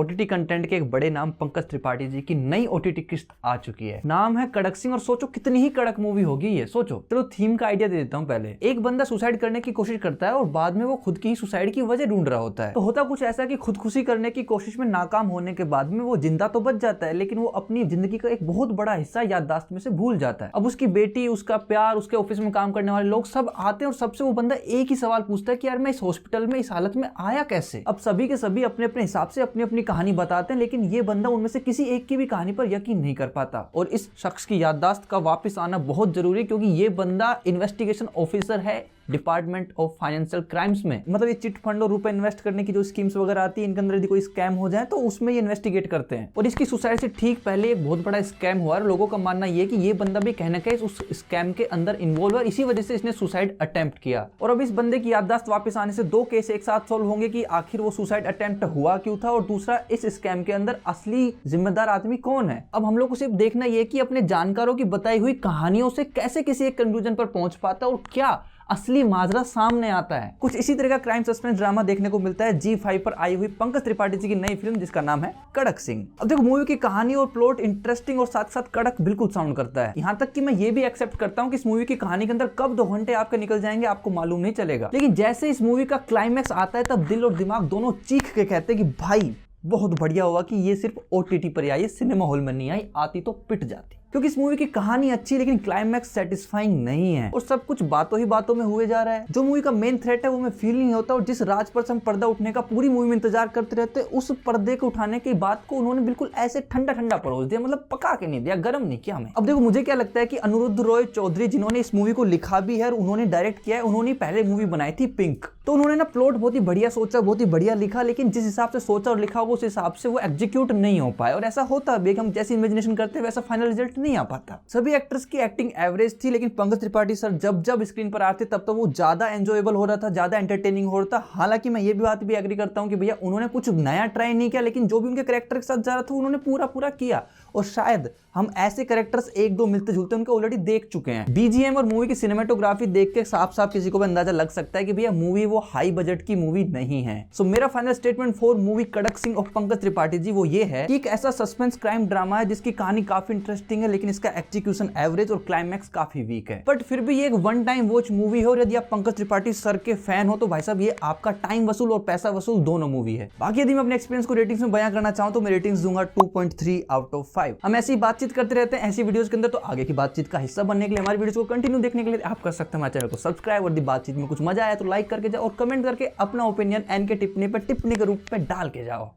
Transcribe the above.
OTT content के एक बड़े नाम पंकज त्रिपाठी जी की नई ओटीटी किस्त आ चुकी है। नाम है कड़क सिंह और सोचो कितनी ही कड़क मूवी होगी ये। सोचो, चलो थीम का आइडिया दे देता हूँ। पहले एक बंदा सुसाइड करने की कोशिश करता है और बाद में वो खुद की ही सुसाइड की वजह ढूंढ रहा होता है। तो होता कुछ ऐसा कि खुदकुशी करने की कोशिश में नाकाम होने के बाद में वो जिंदा तो बच जाता है, लेकिन वो अपनी जिंदगी का एक बहुत बड़ा हिस्सा याददाश्त में से भूल जाता है। अब उसकी बेटी, उसका प्यार, उसके ऑफिस में काम करने वाले लोग सब आते हैं और सबसे वो बंदा एक ही सवाल पूछता है कि यार मैं इस हॉस्पिटल में इस हालत में आया कैसे। अब सभी के सभी अपने अपने हिसाब से अपनी अपनी कहानी बताते हैं, लेकिन ये बंदा उनमें से किसी एक की भी कहानी पर यकीन नहीं कर पाता। और इस शख्स की याददाश्त का वापस आना बहुत जरूरी है, क्योंकि ये बंदा इन्वेस्टिगेशन ऑफिसर है डिपार्टमेंट ऑफ फाइनेंशियल क्राइम्स में। मतलब ये चिट फंड और रुपए इन्वेस्ट करने की जो स्कीम्स वगैरह आती है, इनके अंदर यदि कोई स्कैम हो जाए तो उसमें ये इन्वेस्टिगेट करते हैं। और इसकी सुसाइड से ठीक पहले एक बहुत बड़ा स्कैम हुआ है। लोगों का मानना ये कि ये बंदा भी कहना कहीं उस स्कैम के अंदर इन्वॉल्व है, इसी वजह से इसने सुसाइड अटेम्प्ट किया। और अब इस बंदे की याददाश्त वापस आने से दो केस एक साथ सॉल्व होंगे कि आखिर वो सुसाइड अटेम्प्ट हुआ क्यों था, और दूसरा इस स्कैम के अंदर असली जिम्मेदार आदमी कौन है। अब हम लोग को सिर्फ देखना ये कि अपने जानकारों की बताई हुई कहानियों से कैसे किसी एक कंक्लूजन पर पहुंच पाता है और क्या असली माजरा सामने आता है। कुछ इसी तरह का क्राइम सस्पेंस ड्रामा देखने को मिलता है G5 पर आई हुई पंकज त्रिपाठी जी की नई फिल्म जिसका नाम है कड़क सिंह। अब देखो, मूवी की कहानी और प्लॉट इंटरेस्टिंग और साथ साथ कड़क बिल्कुल साउंड करता है। यहाँ तक कि मैं ये भी एक्सेप्ट करता हूँ कि इस मूवी की कहानी के अंदर कब 2 घंटे आपके निकल जाएंगे आपको मालूम नहीं चलेगा। लेकिन जैसे इस मूवी का क्लाइमैक्स आता है तब दिल और दिमाग दोनों चीख के कहते हैं कि भाई बहुत बढ़िया हुआ कि ये सिर्फ OTT पर आई, सिनेमा हॉल में नहीं आई, आती तो पिट जाती। क्योंकि इस मूवी की कहानी अच्छी लेकिन क्लाइमैक्स सेटिस्फाइंग नहीं है और सब कुछ बातों ही बातों में हुए जा रहा है। जो मूवी का मेन थ्रेट है वो हमें फील नहीं होता, और जिस राज पर से हम पर्दा उठने का पूरी मूवी में इंतजार करते रहते हैं, उस पर्दे को उठाने की बात को उन्होंने बिल्कुल ऐसे ठंडा ठंडा परोस दिया, मतलब पका के नहीं दिया, गर्म नहीं किया हमें। अब देखो, मुझे क्या लगता है कि अनिरुद्ध रॉय चौधरी जिन्होंने इस मूवी को लिखा भी है और उन्होंने डायरेक्ट किया है, उन्होंने पहले मूवी बनाई थी पिंक। तो उन्होंने ना प्लॉट बहुत ही बढ़िया सोचा, बहुत ही बढ़िया लिखा, लेकिन जिस हिसाब से सोचा और लिखा उस हिसाब से वो एग्जीक्यूट नहीं हो पाया। और ऐसा होता है, हम जैसी इमेजिनेशन करते हैं वैसा फाइनल रिजल्ट नहीं आ पाता। सभी एक्टर्स की एक्टिंग एवरेज थी, लेकिन पंकज त्रिपाठी सर जब जब स्क्रीन पर आते तब तो वो ज्यादा एंजॉयबल हो रहा था, ज्यादा एंटरटेनिंग हो रहा था। हालांकि मैं ये भी बात भी एग्री करता हूं कि भैया उन्होंने कुछ नया ट्राई नहीं किया, लेकिन जो भी उनके कैरेक्टर के साथ जा रहा था उन्होंने पूरा किया। और शायद हम ऐसे कैरेक्टर्स एक दो मिलते जुलते उनके ऑलरेडी देख चुके हैं। BGM और मूवी की सिनेमेटोग्राफी देख के साफ साफ किसी को भी अंदाजा लग सकता है कि भैया मूवी वो हाई बजट की मूवी नहीं है। सो मेरा फाइनल स्टेटमेंट फॉर मूवी कड़क सिंह ऑफ पंकज त्रिपाठी जी वो ये है कि एक ऐसा सस्पेंस क्राइम ड्रामा है जिसकी कहानी काफी इंटरेस्टिंग है, लेकिन इसका एग्जीक्यूशन एवरेज और क्लाइमैक्स काफी वीक है। बट फिर भी ये एक वन टाइम वॉच मूवी है, और यदि आप पंकज त्रिपाठी सर के फैन हो तो भाई साहब ये आपका टाइम वसूल और पैसा वसूल दोनों मूवी है। बाकी यदि मैं अपने एक्सपीरियंस को रेटिंग्स में बयां करना चाहूं तो मैं रेटिंग्स दूंगा 2.3 आउट ऑफ 5। हम ऐसी बातचीत करते रहते हैं ऐसी वीडियोस के अंदर, तो आगे की बातचीत का हिस्सा बनने के लिए, हमारी वीडियोस को कंटिन्यू देखने के लिए आप कर सकते हैं हमारे चैनल को सब्सक्राइब, और बातचीत में कुछ मजा आया तो लाइक करके जाओ और कमेंट करके अपना ओपिनियन एन के टिप्पणी पर टिप्पणी के रूप में डाल के जाओ।